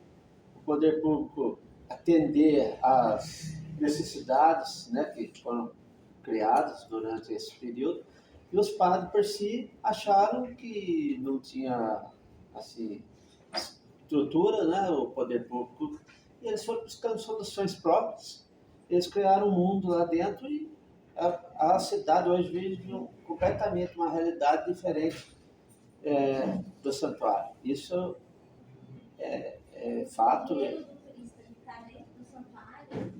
o poder público atender às necessidades, né, que foram criadas durante esse período, e os padres, por si, acharam que não tinha assim, estrutura, né, o poder público, e eles foram buscando soluções próprias. Eles criaram um mundo lá dentro e a cidade hoje vive completamente uma realidade diferente do santuário. Isso é fato. O modelo do turista que está dentro do santuário,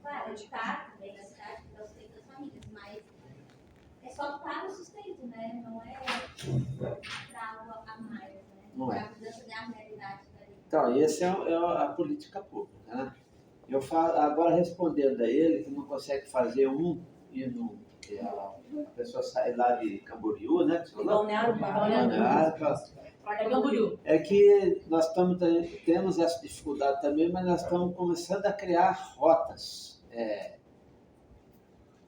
claro, ele está também na cidade para o sustento das famílias, mas é só para o sustento, né? Não é para algo a mais, né? Não é. Para a mudança da realidade dali. Então, essa é a política pública, né? Eu falo, agora respondendo a ele, que não consegue fazer e não, a pessoa sai lá de Camboriú, né? Balneário, Camboriú. É que nós temos essa dificuldade também, mas nós estamos começando a criar rotas.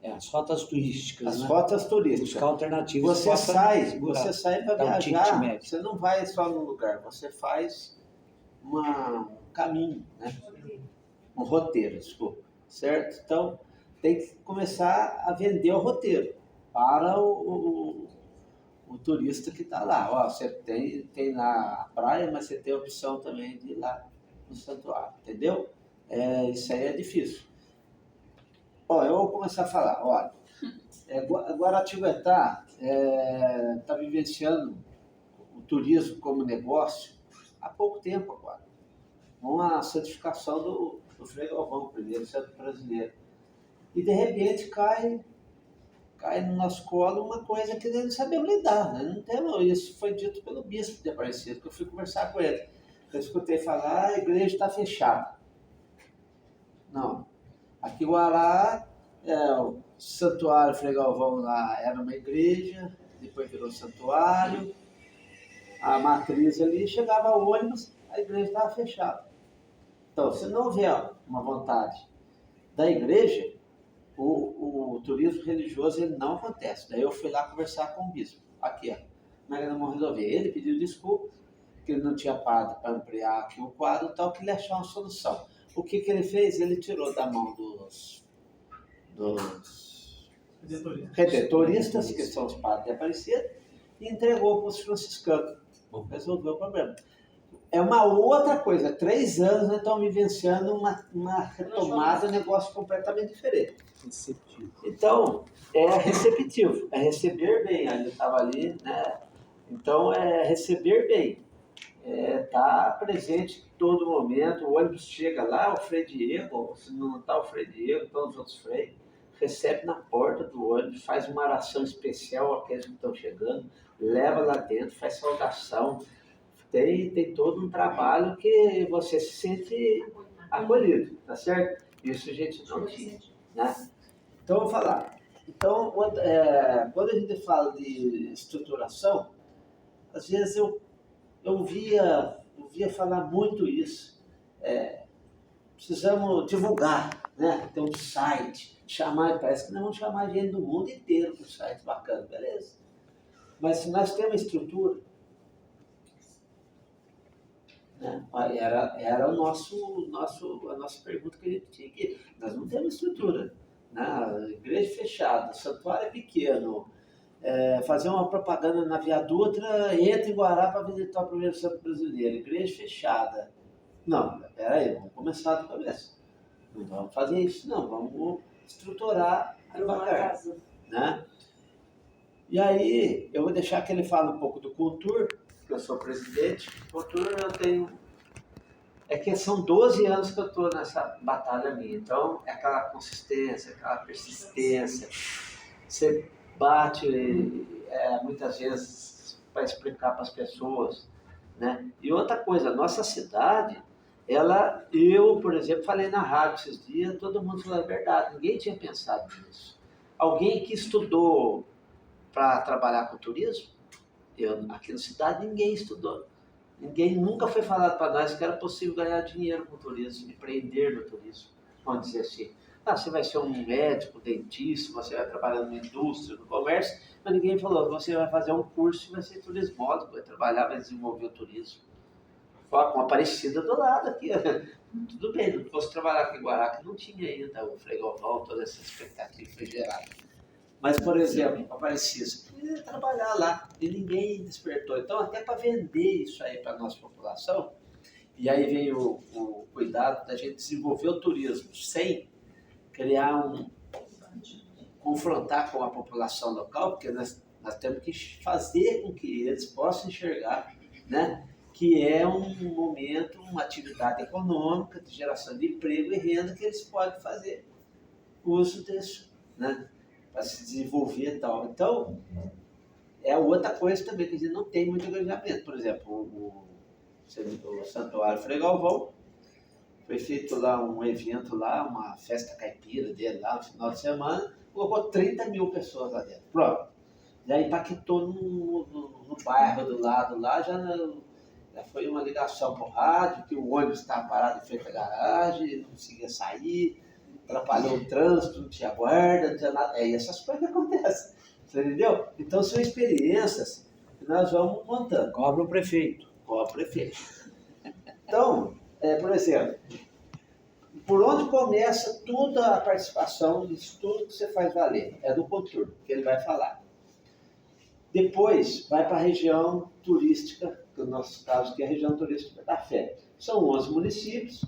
As rotas turísticas, As né? rotas turísticas. Buscar alternativas. Você sai para Dar um ticket viajar, médio. você não vai só num lugar, você faz um caminho, né? Um roteiro, desculpa, certo? Então, tem que começar a vender o roteiro para o turista que está lá. Ó, você tem lá a praia, mas você tem a opção também de ir lá no santuário, entendeu? Isso aí é difícil. Ó, eu vou começar a falar. Olha, Guaratinguetá está vivenciando o turismo como negócio há pouco tempo agora, com a certificação do Frei Galvão, primeiro centro brasileiro. E de repente cai no nosso colo uma coisa que nós não sabemos lidar, né? Não temos, isso foi dito pelo bispo de Aparecida, que eu fui conversar com ele. Eu escutei falar, a igreja está fechada. Não. Aqui o Ará, o santuário Frei Galvão lá era uma igreja, depois virou santuário. A matriz ali, chegava o ônibus, a igreja estava fechada. Então, se não houver uma vontade da igreja, o turismo religioso ele não acontece. Daí eu fui lá conversar com o bispo. Aqui, ó, como é que nós vamos resolver? Ele pediu desculpa, que ele não tinha padre para ampliar aqui o quadro, tal, que ele achou uma solução. O que ele fez? Ele tirou da mão dos redentoristas, que são os padres de Aparecida, e entregou para os franciscanos. Resolveu o problema. É uma outra coisa. 3 anos nós estamos vivenciando uma retomada, um negócio completamente diferente. Receptivo. Então, é receptivo, é receber bem. Ele estava ali, né? Então, é receber bem. Tá presente em todo momento. O ônibus chega lá, o Frei Diego, se não está o Frei Diego, estão os outros freios, recebe na porta do ônibus, faz uma oração especial àqueles que estão chegando, leva lá dentro, faz saudação. Tem todo um trabalho que você se sente acolhido, tá certo? Isso a gente não tinha, né? Então, eu vou falar. Então, quando a gente fala de estruturação, às vezes eu ouvia falar muito isso. Precisamos divulgar, né? Ter um site, parece que nós vamos chamar gente do mundo inteiro para um site bacana, beleza? Mas se nós temos estrutura, né? Era a nossa pergunta que a gente tinha aqui. Nós não temos estrutura, né? A igreja fechada, o santuário é pequeno, fazer uma propaganda na Via Dutra, entra em Guará para visitar o primeiro santo brasileiro, igreja fechada. Não, peraí, vamos começar do começo. Não vamos fazer isso, não, vamos estruturar devagar, né? E aí, eu vou deixar que ele fale um pouco do Cultur, que eu sou presidente. Cultur eu tenho... É que são 12 anos que eu estou nessa batalha minha. Então, é aquela consistência, aquela persistência. Você bate muitas vezes para explicar para as pessoas, né? E outra coisa, a nossa cidade, eu, por exemplo, falei na rádio esses dias, todo mundo falou a verdade, ninguém tinha pensado nisso. Alguém que estudou para trabalhar com turismo, aqui na cidade ninguém estudou. Ninguém nunca foi falado para nós que era possível ganhar dinheiro com o turismo, empreender no turismo. Vamos dizer assim, você vai ser um médico, dentista, você vai trabalhar na indústria, no comércio, mas ninguém falou, você vai fazer um curso e vai ser turismólogo, vai trabalhar, vai desenvolver o turismo. Com a Aparecida do lado aqui. Tudo bem, não fosse trabalhar aqui em Guará, que não tinha ainda o Frei Galvão, toda essa expectativa foi gerada. Mas, por exemplo, a Aparecida, queria trabalhar lá e ninguém despertou. Então, até para vender isso aí para a nossa população, e aí vem o cuidado da gente desenvolver o turismo sem criar confrontar com a população local, porque nós temos que fazer com que eles possam enxergar, né, que é um momento, uma atividade econômica de geração de emprego e renda que eles podem fazer uso disso, né, para se desenvolver e tal. Então, é outra coisa também, que a gente não tem muito engajamento. Por exemplo, o Santuário Frei Galvão, foi feito lá um evento lá, uma festa caipira dele lá no final de semana, colocou 30 mil pessoas lá dentro. Pronto. Já impactou no bairro do lado lá, já foi uma ligação para o rádio, que o ônibus estava parado em frente à garagem, não conseguia sair, atrapalhou o trânsito, não tinha guarda, não tinha nada. E essas coisas acontecem, você entendeu? Então são experiências que nós vamos montando. Cobra o prefeito. Cobra o prefeito. Então, por exemplo, por onde começa toda a participação disso tudo que você faz valer? É do contorno, que ele vai falar. Depois, vai para a região turística, que no nosso caso que é a região turística da Fé. São 11 municípios,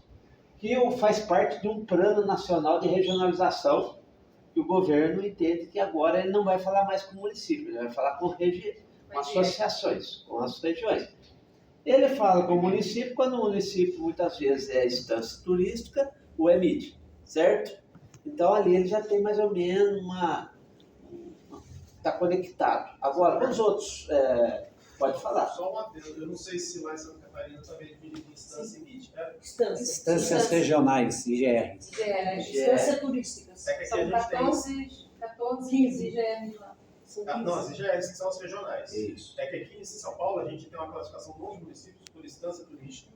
que faz parte de um plano nacional de regionalização, que o governo entende que agora ele não vai falar mais com o município, ele vai falar com associações, com as regiões. Ele fala com o município quando o município muitas vezes é instância turística ou é mídia, certo? Então ali ele já tem mais ou menos está conectado. Agora, os outros, pode falar. Só uma vez, eu não sei se lá em Santa Catarina também divide em instância e mídia. Instâncias regionais, IGRs. Instâncias turísticas. É que aqui São a gente 14 IGRs lá. Não, as IGRs que são as regionais. Isso. É que aqui em São Paulo a gente tem uma classificação dos municípios por instância turística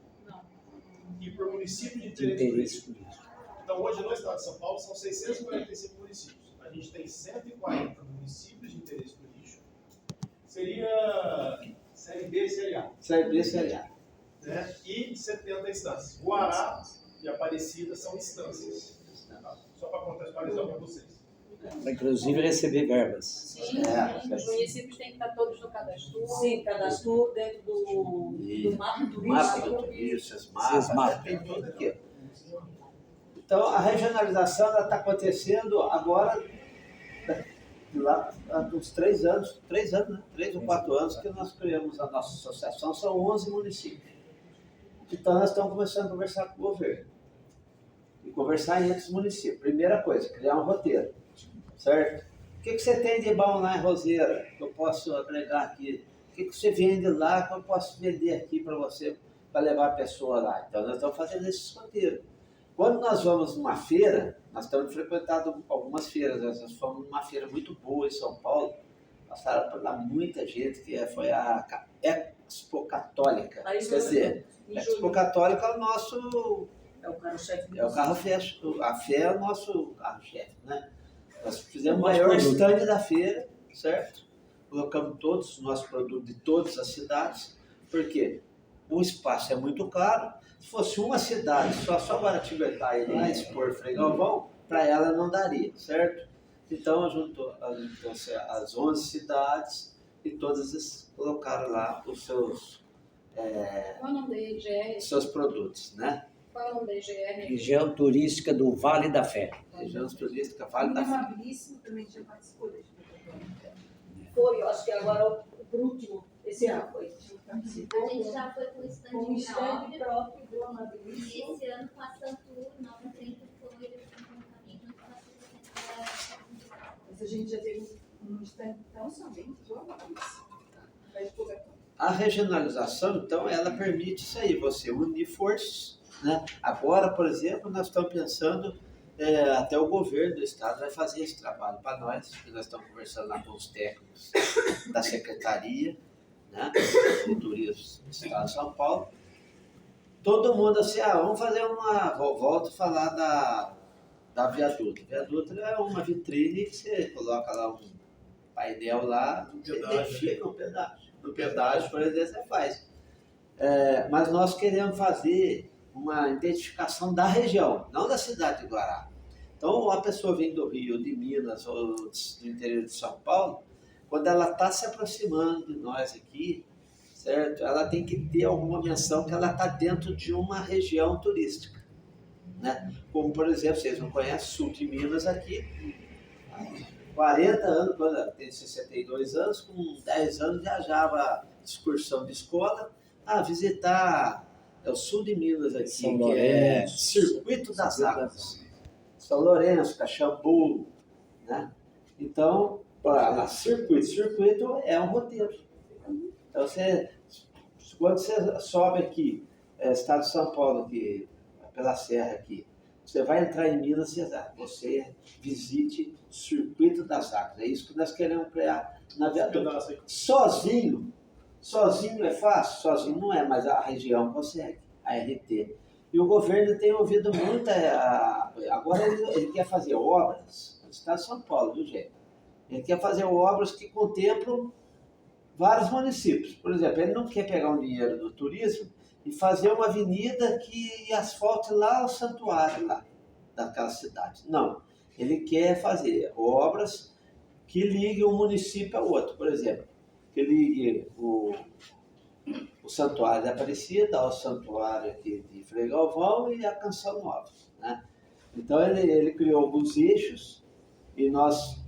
e por município de interesse turístico. Então hoje no estado de São Paulo são 645 municípios. A gente tem 140 municípios de interesse turístico. Seria Série B e Série A. Série B e Série A. Né? E 70 instâncias. Guará e Aparecida são instâncias. Só para contextualizar para vocês. Para, inclusive, receber verbas. Sim, os municípios têm que estar todos no cadastro. Sim, cadastro dentro do mapa turístico. Mapa do turístico, tem tudo aqui. Então, a regionalização está acontecendo agora, lá há uns 3 anos, né? 3 ou 4 anos que nós criamos a nossa associação, são 11 municípios. Então, nós estamos começando a conversar com o governo. E conversar entre os municípios. Primeira coisa, criar um roteiro. Certo? O que você tem de bom lá em Roseira que eu posso agregar aqui? O que você vende lá que eu posso vender aqui para você, para levar a pessoa lá? Então, nós estamos fazendo esse roteiro. Quando nós vamos numa feira, nós estamos frequentando algumas feiras. Nós fomos numa feira muito boa em São Paulo. Passaram por lá muita gente, que foi a Expo Católica. Quer dizer, a Expo Católica é o nosso... É o carro-chefe. É o carro-chefe. A fé é o nosso carro-chefe, né? Nós fizemos o maior stand da feira, certo? Colocamos todos os nossos produtos de todas as cidades, porque o espaço é muito caro. Se fosse uma cidade, só Guaratinguetá e lá expor Frei Galvão, para ela não daria, certo? Então, juntou as 11 cidades e todas elas colocaram lá os seus, Qual é o nome da IGR? seus produtos, né? Qual é o nome da IGR? Região turística do Vale da Fé. Região turística Vale da Fé. Amabilíssimo também já participou desse programa. Foi, eu acho que agora o último, esse ano foi. A gente já foi com o stand Com um stand próprio do e Amabilíssimo. esse ano com a Santur, nova sempre foi caminho Mas a gente já teve um stand tão somente do Amabilíssimo. Vai divulgar. A regionalização, então, ela permite isso aí, você unir forças, né? Agora, por exemplo, nós estamos pensando, até o governo do estado vai fazer esse trabalho para nós, que nós estamos conversando lá com os técnicos da Secretaria, né, de Turismo do Estado de São Paulo. Todo mundo assim, vamos fazer volto a falar da viaduto. Viaduto é uma vitrine que você coloca lá um painel lá, você identifica um pedágio. No pedágio, por exemplo, você faz. Mas nós queremos fazer uma identificação da região, não da cidade de Guará. Então, a pessoa vem do Rio, de Minas ou do interior de São Paulo, quando ela está se aproximando de nós aqui, certo? Ela tem que ter alguma menção que ela está dentro de uma região turística, né? Como, por exemplo, vocês não conhecem sul de Minas aqui, 40 anos, quando ela tem 62 anos, com 10 anos viajava excursão de escola a visitar o sul de Minas aqui, São que é Lourenço, Circuito das Águas. São Lourenço, Caxambu, né? Então, circuito é um roteiro. Então, quando você sobe aqui, estado de São Paulo, aqui, pela serra aqui, você vai entrar em Minas, você visite o Circuito das Águas. É isso que nós queremos criar na viatura. Sozinho é fácil? Sozinho não é, mas a região consegue, a RT. E o governo tem ouvido muito, agora ele quer fazer obras, no estado de São Paulo, viu, gente? Ele quer fazer obras que contemplam vários municípios. Por exemplo, ele não quer pegar um dinheiro do turismo e fazer uma avenida que asfalte lá o santuário lá daquela cidade. Não, ele quer fazer obras que liguem um município ao outro. Por exemplo, que ligue o Santuário da Aparecida ao Santuário aqui de Frei Galvão e a Canção Nova, né? Então ele criou alguns eixos e nós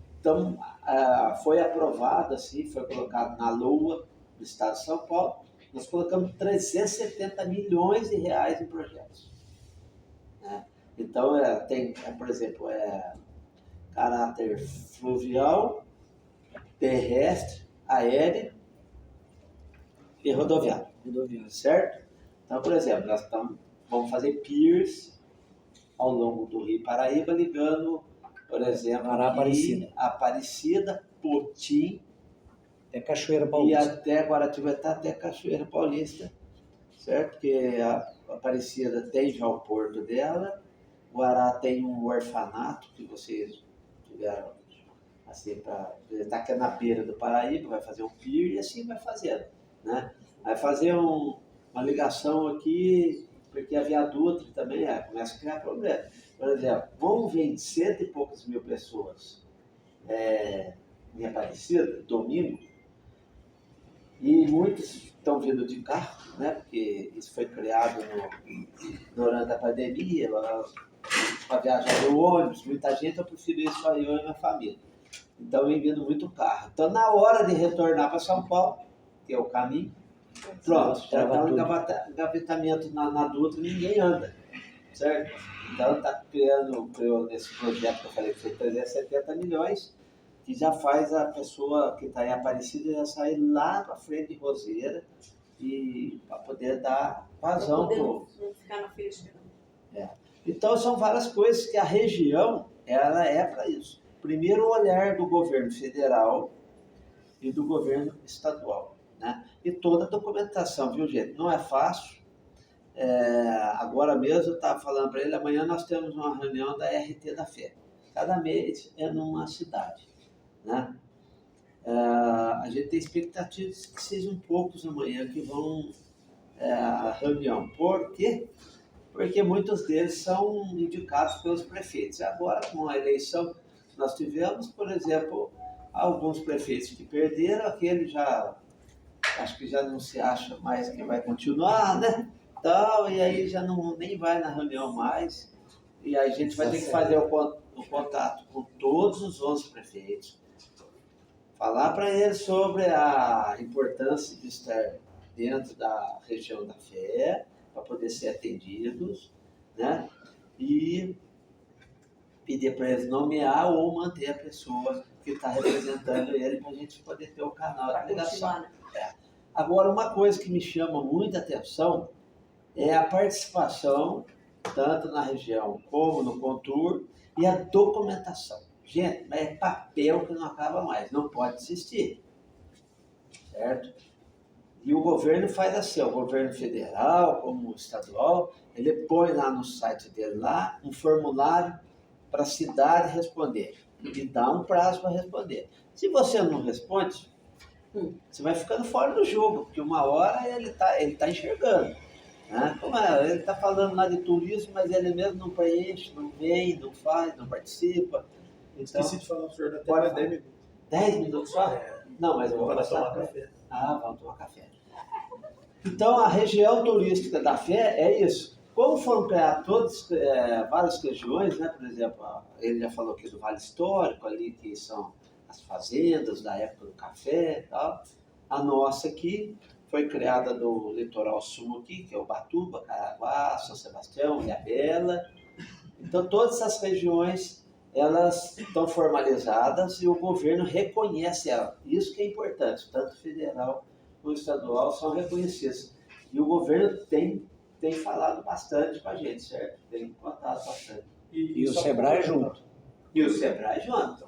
foi aprovado, assim, foi colocado na LOA do Estado de São Paulo. Nós colocamos 370 milhões de reais em projetos, né? Então por exemplo, caráter fluvial, terrestre, aéreo e rodoviário, certo? Então, por exemplo, nós vamos fazer piers ao longo do Rio Paraíba, ligando, por exemplo, Aparecida, Potim, até Cachoeira e Paulista. até Guaratinguetá, até Cachoeira Paulista, certo? Porque a Aparecida tem já o porto dela, Guará tem um orfanato que vocês tiveram, assim, está aqui na beira do Paraíba, vai fazer um pier e assim vai fazendo, né? Vai fazer uma ligação aqui, porque a viadutra também começa a criar problema. Por exemplo, vamos ver 100 e poucas mil pessoas em Aparecida, domingo, e muitos estão vindo de carro, né? Porque isso foi criado durante a pandemia, para viajar no ônibus, muita gente, eu prefiro ir só eu e minha família. Então, vem vindo muito carro. Então, na hora de retornar para São Paulo, que é o caminho, pronto, já está um engavetamento na Dutra, ninguém anda, certo? Então, criou nesse projeto que eu falei que foi 370 milhões, que já faz a pessoa que está em Aparecida já sair lá para frente de Roseira e para poder dar vazão para não ficar na festa. Então, são várias coisas que a região ela é para isso. Primeiro, o olhar do governo federal e do governo estadual, né? E toda a documentação, viu, gente? Não é fácil. Agora mesmo eu estava falando para ele, amanhã nós temos uma reunião da RT da Fé. Cada mês é numa cidade, né? A gente tem expectativas que sejam poucos amanhã que vão à reunião. Por quê? Porque muitos deles são indicados pelos prefeitos. Agora, com a eleição, nós tivemos, por exemplo, alguns prefeitos que perderam, aquele acho que já não se acha mais que vai continuar, né? Então, e aí já nem vai na reunião mais. E aí a gente vai ter que fazer o contato com todos os 11 prefeitos, falar para eles sobre a importância de estar dentro da região da fé, para poder ser atendidos, né? E pedir para eles nomear ou manter a pessoa que está representando ele para a gente poder ter o canal de ligação. Agora, uma coisa que me chama muita atenção é a participação, tanto na região como no Contour, e a documentação. Gente, mas é papel que não acaba mais, não pode existir, certo? E o governo faz assim, o governo federal, como o estadual, ele põe lá no site dele lá um formulário para a cidade responder e dá um prazo para responder. Se você não responde, você vai ficando fora do jogo, porque uma hora ele tá enxergando. Né? Como é, ele está falando lá de turismo, mas ele mesmo não preenche, não vem, não faz, não participa. Então, Esqueci de falar, o senhor até pode mais 10 minutos. 10 minutos só? Não, mas eu vou Para passar. tomar café. Ah, vamos tomar café. Então, a região turística da Fé é isso. Como foram criadas várias regiões, né? Por exemplo, ele já falou aqui do Vale Histórico, ali que são as fazendas da época do café e tal. A nossa aqui foi criada do litoral sul aqui, que é Ubatuba, Caraguá, São Sebastião, Ilhabela. Então, todas essas regiões, elas estão formalizadas e o governo reconhece elas. Isso que é importante, tanto federal quanto estadual são reconhecidos. E o governo tem falado bastante com a gente, certo? Tem contado bastante. E o Sebrae junto. E o Sebrae junto.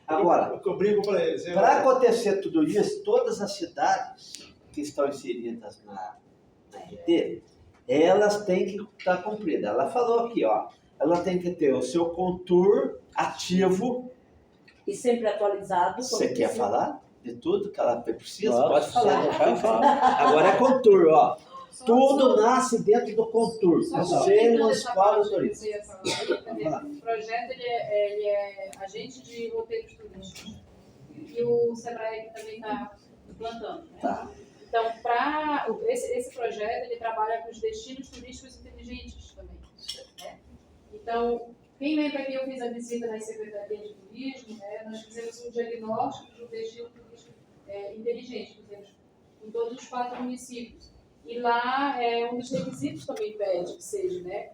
Agora, eu brinco para eles. para acontecer tudo isso, todas as cidades que estão inseridas na RT, elas têm que estar cumpridas. Ela falou aqui, ó, ela tem que ter o seu contour ativo. E sempre atualizado. Você quer falar de tudo que ela precisa? Pode falar. deixar eu falar. Agora é contour, ó. Tudo nasce dentro do contour. Só Conselho completando Municipal essa do parte que Turismo. eu ia falar. O projeto ele é agente de roteiros turísticos. E o Sebrae também está implantando. Né? Tá. Então, esse projeto ele trabalha com os destinos turísticos inteligentes também. Né? Então, quem lembra que eu fiz a visita nas secretarias de turismo, né, nós fizemos um diagnóstico do destino turístico inteligente, fizemos em todos os 4 municípios. E lá, um dos requisitos também pede que seja, né,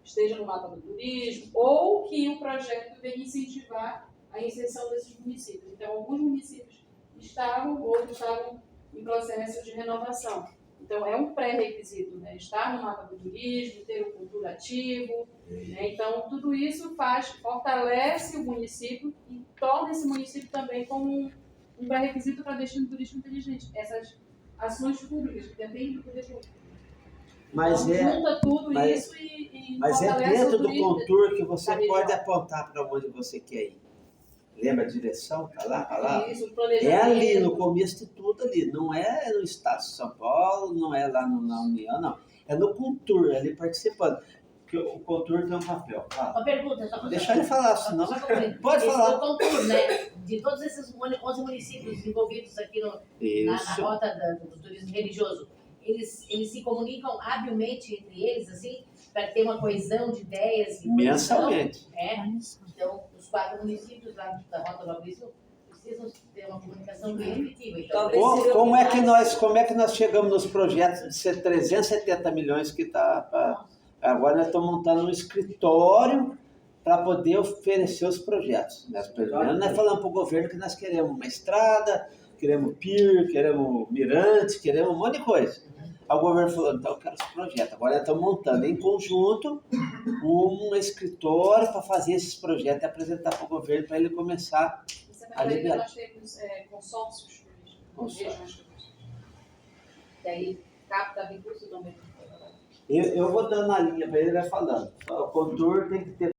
esteja no mapa do turismo, ou que o projeto venha incentivar a inserção desses municípios. Então, alguns municípios estavam, outros estavam em processo de renovação. Então, é um pré-requisito, né, estar no mapa do turismo, ter o cultura ativo. Né, então, tudo isso fortalece o município e torna esse município também como um pré-requisito para destino turístico inteligente. Essas ações públicas que dependem do poder público. Mas então, junta tudo isso e mas é fortalece dentro o do turismo contour que você da região. pode apontar para onde você quer ir. Lembra a direção? Tá lá, tá lá. Isso, o É planejamento. ali, no começo de tudo ali. Não é no estado de São Paulo, não é lá na União, não. É no contour, ali participando. Porque o contour tem um papel. Fala. Uma pergunta, só Deixa ele falar, senão... Só concluir. Pode Esse falar. do contour, né? De todos esses 11 municípios envolvidos aqui na Isso. rota do turismo religioso, eles se comunicam habilmente entre eles, assim, para ter uma coesão de ideias? Mensalmente. Então, os 4 municípios lá da rota do Abismo precisam ter uma comunicação bem efetiva. Então, Como é que nós chegamos nos projetos de ser 370 milhões que está... Agora nós estamos montando um escritório para poder oferecer os projetos. Nós, pelo menos, nós falamos para o governo que nós queremos uma estrada, queremos pier, queremos mirante, queremos um monte de coisa. Aí o governo falou, então eu quero esse projeto. Agora nós estamos montando em conjunto um escritório para fazer esses projetos e apresentar para o governo para ele começar a liberar. Nós temos consórcios turísticos. Daí capta recurso também. Eu vou dando a linha para ele, vai falando. O contour tem que ter